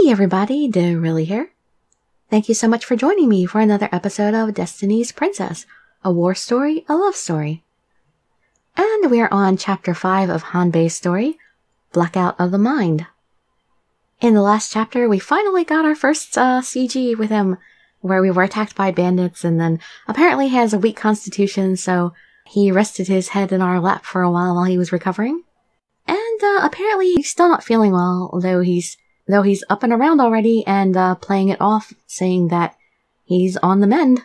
Hey everybody, Dirili here. Thank you so much for joining me for another episode of Destiny's Princess, a war story, a love story. And we are on chapter 5 of Hanbei's story, Blackout of the Mind. In the last chapter, we finally got our first CG with him, where we were attacked by bandits, and then apparently he has a weak constitution, so he rested his head in our lap for a while he was recovering. And apparently he's still not feeling well, though he's up and around already and playing it off, saying that he's on the mend.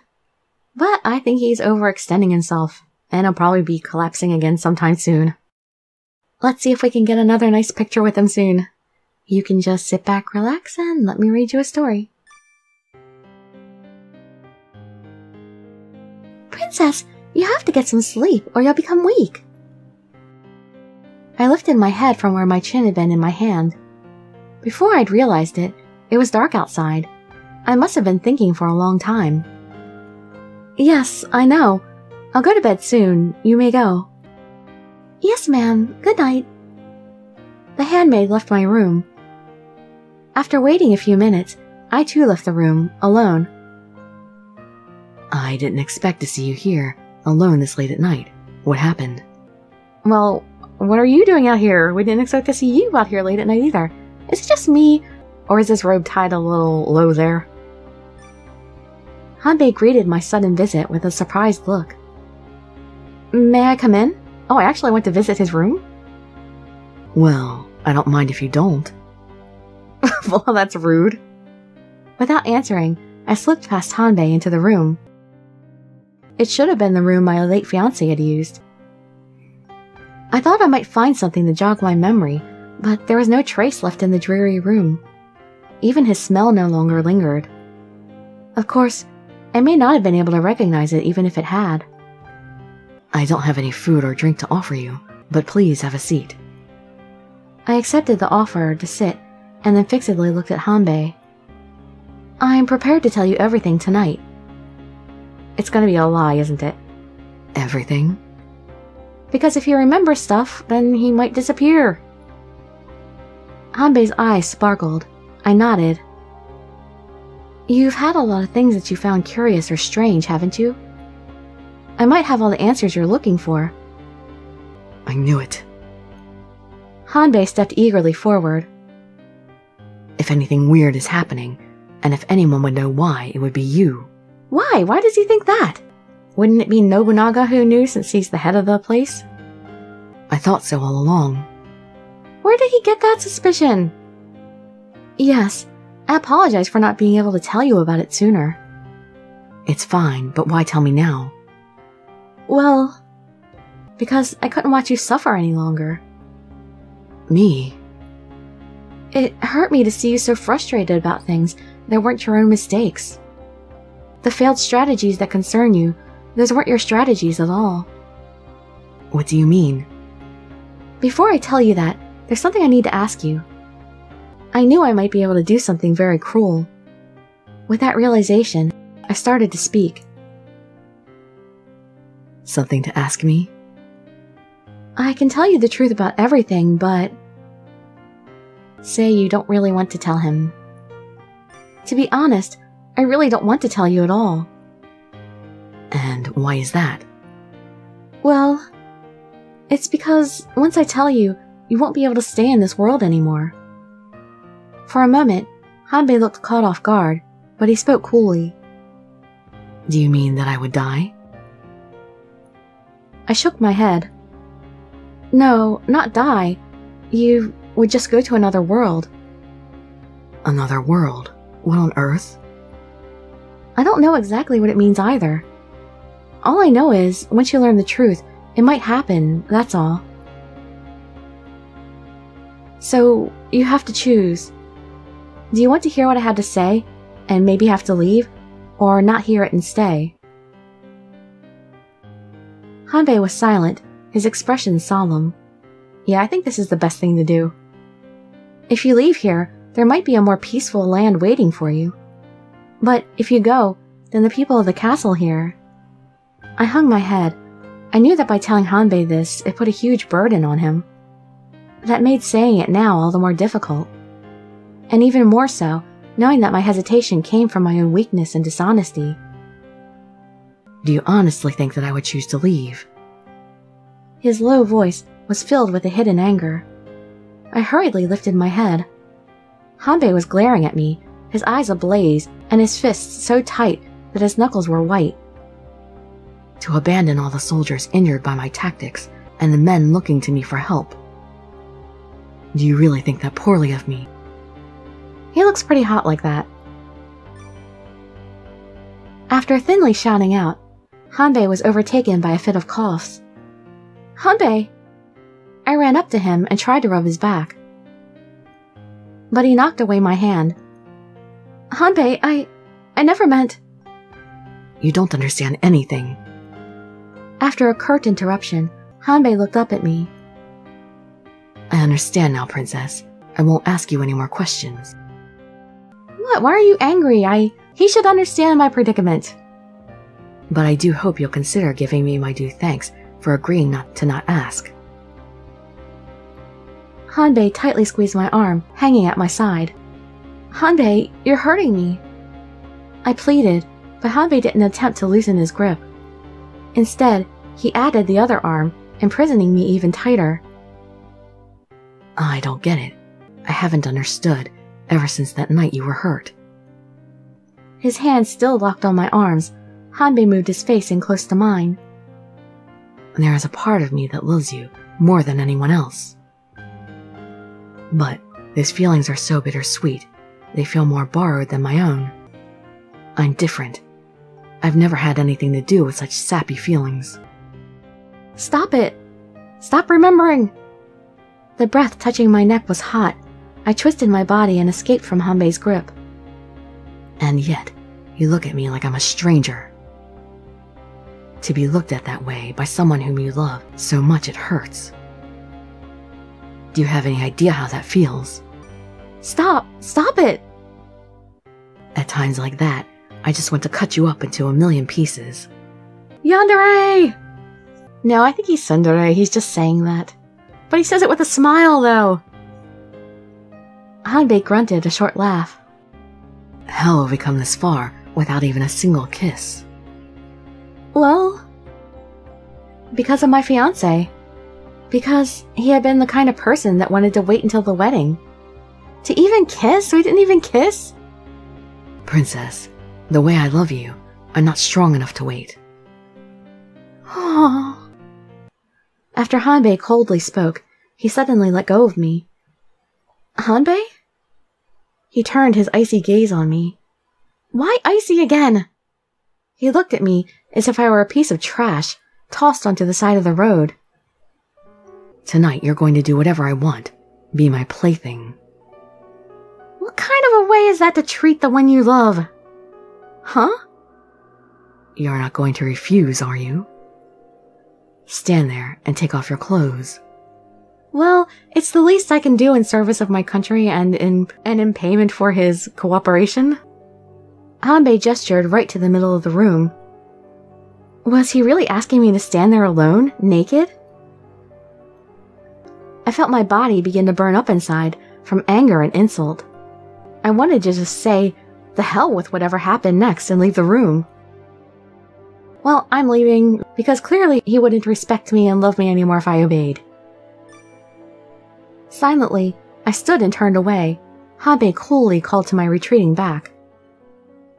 But I think he's overextending himself, and he'll probably be collapsing again sometime soon. Let's see if we can get another nice picture with him soon. You can just sit back, relax, and let me read you a story. Princess, you have to get some sleep or you'll become weak. I lifted my head from where my chin had been in my hand. Before I'd realized it, it was dark outside. I must have been thinking for a long time. Yes, I know. I'll go to bed soon. You may go. Yes, ma'am. Good night. The handmaid left my room. After waiting a few minutes, I too left the room, alone. I didn't expect to see you here, alone this late at night. What happened? Well, what are you doing out here? We didn't expect to see you out here late at night either. Is it just me, or is this robe tied a little low there? Hanbei greeted my sudden visit with a surprised look. May I come in? Oh, I actually went to visit his room? Well, I don't mind if you don't. Well, that's rude. Without answering, I slipped past Hanbei into the room. It should have been the room my late fiancé had used. I thought I might find something to jog my memory, but there was no trace left in the dreary room. Even his smell no longer lingered. Of course, I may not have been able to recognize it even if it had. I don't have any food or drink to offer you, but please have a seat. I accepted the offer to sit, and then fixedly looked at Hanbei. I'm prepared to tell you everything tonight. It's gonna be a lie, isn't it? Everything? Because if he remembers stuff, then he might disappear. Hanbei's eyes sparkled. I nodded. You've had a lot of things that you found curious or strange, haven't you? I might have all the answers you're looking for. I knew it. Hanbei stepped eagerly forward. If anything weird is happening, and if anyone would know why, it would be you. Why? Why does he think that? Wouldn't it be Nobunaga who knew since he's the head of the place? I thought so all along. Where did he get that suspicion? Yes, I apologize for not being able to tell you about it sooner. It's fine, but why tell me now? Well, because I couldn't watch you suffer any longer. Me? It hurt me to see you so frustrated about things that weren't your own mistakes. The failed strategies that concern you, those weren't your strategies at all. What do you mean? Before I tell you that, there's something I need to ask you. I knew I might be able to do something very cruel. With that realization, I started to speak. Something to ask me? I can tell you the truth about everything, but... Say you don't really want to tell him. To be honest, I really don't want to tell you at all. And why is that? Well, it's because once I tell you, you won't be able to stay in this world anymore. For a moment, Hanbei looked caught off guard, but he spoke coolly. Do you mean that I would die? I shook my head. No, not die. You would just go to another world. Another world? What on earth? I don't know exactly what it means either. All I know is, once you learn the truth, it might happen, that's all. So, you have to choose. Do you want to hear what I had to say, and maybe have to leave, or not hear it and stay? Hanbei was silent, his expression solemn. Yeah, I think this is the best thing to do. If you leave here, there might be a more peaceful land waiting for you. But if you go, then the people of the castle here... I hung my head. I knew that by telling Hanbei this, it put a huge burden on him. That made saying it now all the more difficult. and even more so, knowing that my hesitation came from my own weakness and dishonesty. Do you honestly think that I would choose to leave? His low voice was filled with a hidden anger. I hurriedly lifted my head. Hanbei was glaring at me, his eyes ablaze, and his fists so tight that his knuckles were white. To abandon all the soldiers injured by my tactics, and the men looking to me for help. Do you really think that poorly of me? He looks pretty hot like that. After thinly shouting out, Hanbei was overtaken by a fit of coughs. "Hanbei!" I ran up to him and tried to rub his back. But he knocked away my hand. "Hanbei, I never meant—" You don't understand anything. After a curt interruption, Hanbei looked up at me. I understand now, Princess. I won't ask you any more questions. What? Why are you angry? He should understand my predicament. But I do hope you'll consider giving me my due thanks for agreeing not to ask. Hanbei tightly squeezed my arm, hanging at my side. "Hanbei, you're hurting me." I pleaded, but Hanbei didn't attempt to loosen his grip. Instead, he added the other arm, imprisoning me even tighter. I don't get it. I haven't understood ever since that night you were hurt. His hands still locked on my arms. Hanbei moved his face in close to mine. There is a part of me that loves you more than anyone else. But these feelings are so bittersweet. They feel more borrowed than my own. I'm different. I've never had anything to do with such sappy feelings. Stop it! Stop remembering! The breath touching my neck was hot. I twisted my body and escaped from Hanbei's grip. And yet, you look at me like I'm a stranger. To be looked at that way by someone whom you love so much it hurts. Do you have any idea how that feels? Stop! Stop it! At times like that, I just want to cut you up into a million pieces. Yandere! No, I think he's tsundere. He's just saying that. But he says it with a smile, though. Hanbei grunted a short laugh. How have we come this far without even a single kiss? Well, because of my fiancé. Because he had been the kind of person that wanted to wait until the wedding. To even kiss? We didn't even kiss? Princess, the way I love you, I'm not strong enough to wait. Aww. After Hanbei coldly spoke, he suddenly let go of me. Hanbei? He turned his icy gaze on me. Why icy again? He looked at me as if I were a piece of trash, tossed onto the side of the road. Tonight you're going to do whatever I want. Be my plaything. What kind of a way is that to treat the one you love? Huh? You're not going to refuse, are you? Stand there and take off your clothes. Well, it's the least I can do in service of my country and in payment for his cooperation. Hanbei gestured right to the middle of the room. Was he really asking me to stand there alone, naked? I felt my body begin to burn up inside from anger and insult. I wanted to just say, the hell with whatever happened next and leave the room. Well, I'm leaving because clearly he wouldn't respect me and love me anymore if I obeyed. Silently, I stood and turned away. Hanbei coolly called to my retreating back.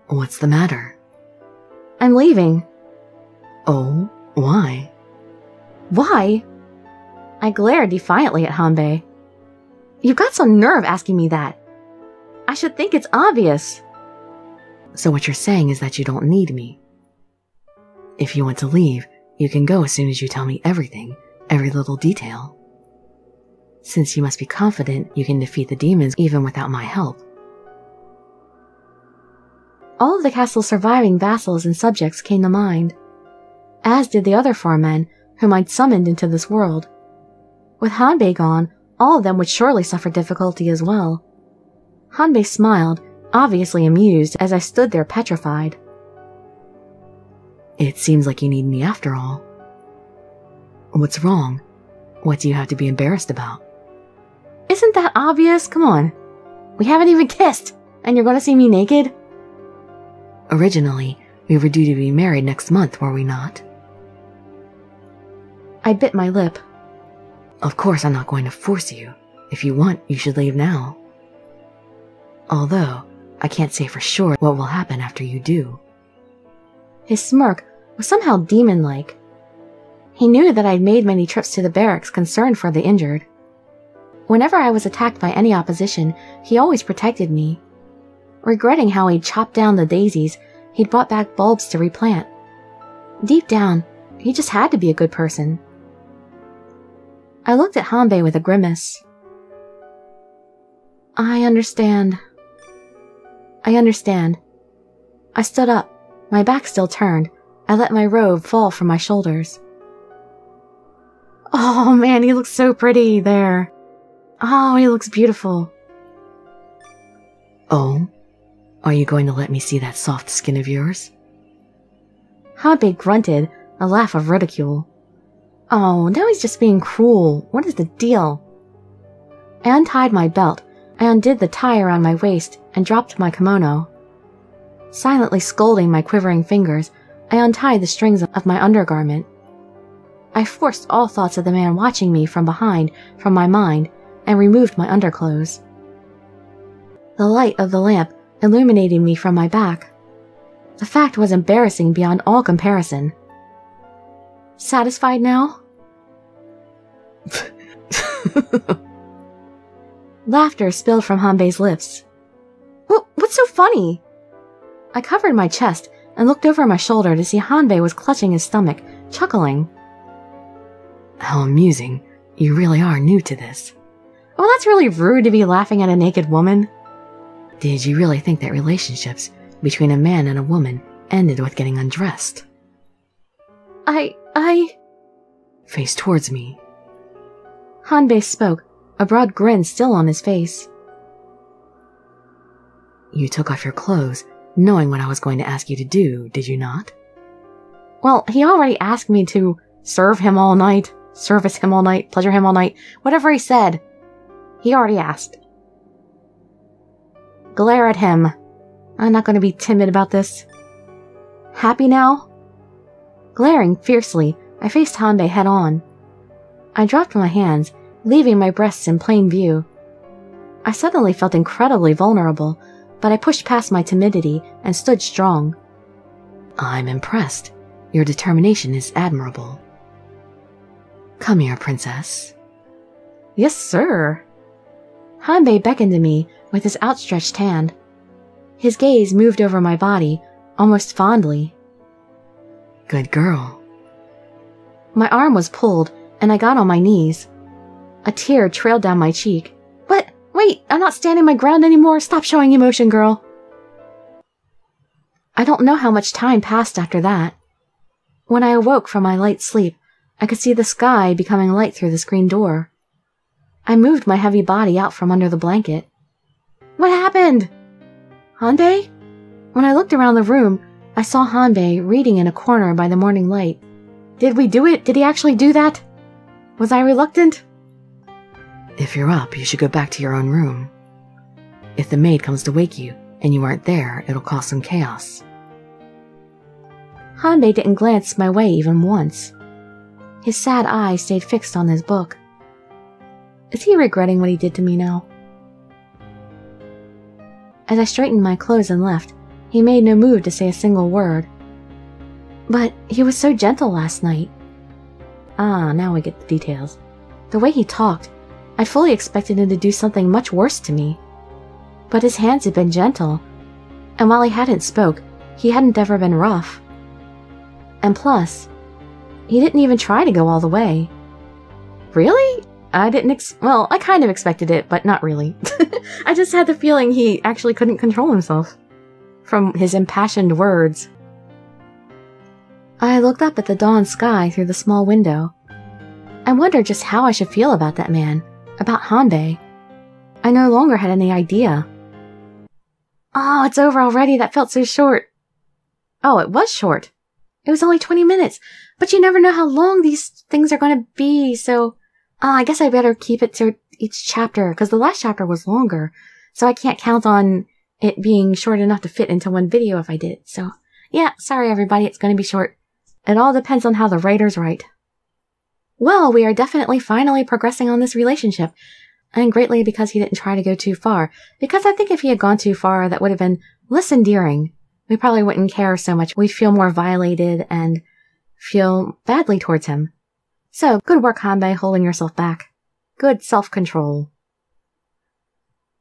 What's the matter? I'm leaving. Oh, why? Why? I glared defiantly at Hanbei. You've got some nerve asking me that. I should think it's obvious. So what you're saying is that you don't need me. If you want to leave, you can go as soon as you tell me everything, every little detail. Since you must be confident you can defeat the demons even without my help. All of the castle's surviving vassals and subjects came to mind, as did the other 4 men whom I'd summoned into this world. With Hanbei gone, all of them would surely suffer difficulty as well. Hanbei smiled, obviously amused, as I stood there petrified. It seems like you need me after all. What's wrong? What do you have to be embarrassed about? Isn't that obvious? Come on. We haven't even kissed, and you're going to see me naked? Originally, we were due to be married next month, were we not? I bit my lip. Of course I'm not going to force you. If you want, you should leave now. Although, I can't say for sure what will happen after you do. His smirk was somehow demon-like. He knew that I'd made many trips to the barracks concerned for the injured. Whenever I was attacked by any opposition, he always protected me. Regretting how he'd chopped down the daisies, he'd brought back bulbs to replant. Deep down, he just had to be a good person. I looked at Hanbei with a grimace. I understand. I stood up, my back still turned. I let my robe fall from my shoulders. Oh man, he looks so pretty there. Oh, he looks beautiful. Oh? Are you going to let me see that soft skin of yours? Hanbei grunted, a laugh of ridicule. Oh, now he's just being cruel. What is the deal? I untied my belt. I undid the tie around my waist and dropped my kimono. Silently scolding my quivering fingers, I untied the strings of my undergarment. I forced all thoughts of the man watching me from behind from my mind and removed my underclothes. The light of the lamp illuminated me from my back. The fact was embarrassing beyond all comparison. Satisfied now? Laughter spilled from Hanbei's lips. What's so funny? I covered my chest and looked over my shoulder to see Hanbei was clutching his stomach, chuckling. How amusing. You really are new to this. Well, that's really rude to be laughing at a naked woman. Did you really think that relationships between a man and a woman ended with getting undressed? Face towards me. Hanbei spoke, a broad grin still on his face. You took off your clothes, knowing what I was going to ask you to do, did you not? Well, he already asked me to serve him all night, service him all night, pleasure him all night, whatever he said. He already asked. Glare at him. I'm not going to be timid about this. Happy now? Glaring fiercely, I faced Hanbei head on. I dropped my hands, leaving my breasts in plain view. I suddenly felt incredibly vulnerable, but I pushed past my timidity and stood strong. I'm impressed. Your determination is admirable. Come here, princess. Yes, sir. Hanbei beckoned to me with his outstretched hand. His gaze moved over my body, almost fondly. Good girl. My arm was pulled, and I got on my knees. A tear trailed down my cheek. What? Wait, I'm not standing my ground anymore. Stop showing emotion, girl. I don't know how much time passed after that. When I awoke from my light sleep, I could see the sky becoming light through the screen door. I moved my heavy body out from under the blanket. What happened? Hanbei? When I looked around the room, I saw Hanbei reading in a corner by the morning light. Did we do it? Did he actually do that? Was I reluctant? If you're up, you should go back to your own room. If the maid comes to wake you, and you aren't there, it'll cause some chaos. Hanbei didn't glance my way even once. His sad eyes stayed fixed on his book. Is he regretting what he did to me now? As I straightened my clothes and left, he made no move to say a single word. But he was so gentle last night. Ah, now we get the details. The way he talked, I fully expected him to do something much worse to me. But his hands had been gentle, and while he hadn't spoke, he hadn't ever been rough. And plus, he didn't even try to go all the way. Really? I didn't well, I kind of expected it, but not really. I just had the feeling he actually couldn't control himself from his impassioned words. I looked up at the dawn sky through the small window. I wondered just how I should feel about that man, about Hanbei. I no longer had any idea. Oh, it's over already. That felt so short. Oh, it was short. It was only 20 minutes, but you never know how long these things are going to be, so I guess I better keep it to each chapter, because the last chapter was longer. So I can't count on it being short enough to fit into one video if I did it. So yeah, sorry everybody, it's going to be short. It all depends on how the writers write. Well, we are definitely finally progressing on this relationship. And greatly because he didn't try to go too far. Because I think if he had gone too far, that would have been less endearing. We probably wouldn't care so much. We'd feel more violated and feel badly towards him. So, good work, Hanbei, holding yourself back. Good self-control.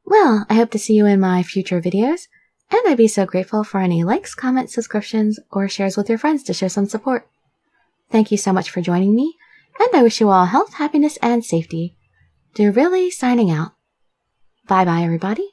Well, I hope to see you in my future videos, and I'd be so grateful for any likes, comments, subscriptions, or shares with your friends to show some support. Thank you so much for joining me, and I wish you all health, happiness, and safety. Dirili signing out. Bye-bye, everybody.